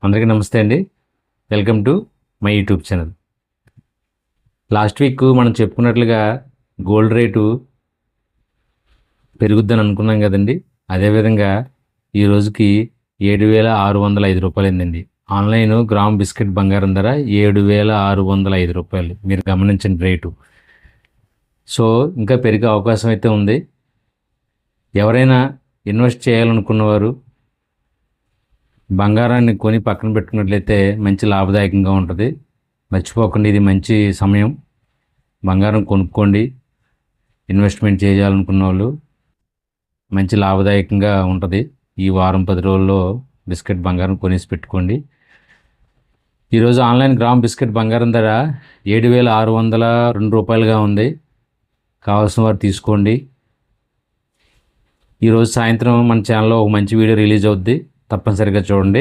అందరికీ నమస్తే అండి. Welcome to my YouTube channel. Last week మనం చెప్పుకున్నట్లుగా గోల్డ్ రేటు పెరుగుద్దని అనుకున్నాం కదండి. అదేవిధంగా ఈ రోజుకి 7,605 రూపాయలైందండి. ఆన్లైన్ గ్రామ్ బిస్కెట్ బంగారం ధర 7,605 రూపాయలు. మీరు గమనించండి రేటు. సో ఇంకా పెరిగే అవకాశం అయితే ఉంది. ఎవరైనా ఇన్వెస్ట్ చేయాలనుకున్నవారు బంగారాన్ని కొని పక్కన పెట్టుకున్నట్లయితే మంచి లాభదాయకంగా ఉంటుంది. మర్చిపోకండి, ఇది మంచి సమయం. బంగారం కొనుక్కోండి. ఇన్వెస్ట్మెంట్ చేయాలనుకున్న వాళ్ళు మంచి లాభదాయకంగా ఉంటుంది. ఈ వారం 10 రోజుల్లో బిస్కెట్ బంగారం కొనేసి పెట్టుకోండి. ఈరోజు ఆన్లైన్ గ్రామ్ బిస్కెట్ బంగారం ధర 7,602 రూపాయలుగా ఉంది. కావాల్సిన వారు తీసుకోండి. ఈరోజు సాయంత్రం మన ఛానల్లో ఒక మంచి వీడియో రిలీజ్ అవుద్ది, తప్పనిసరిగా చూడండి.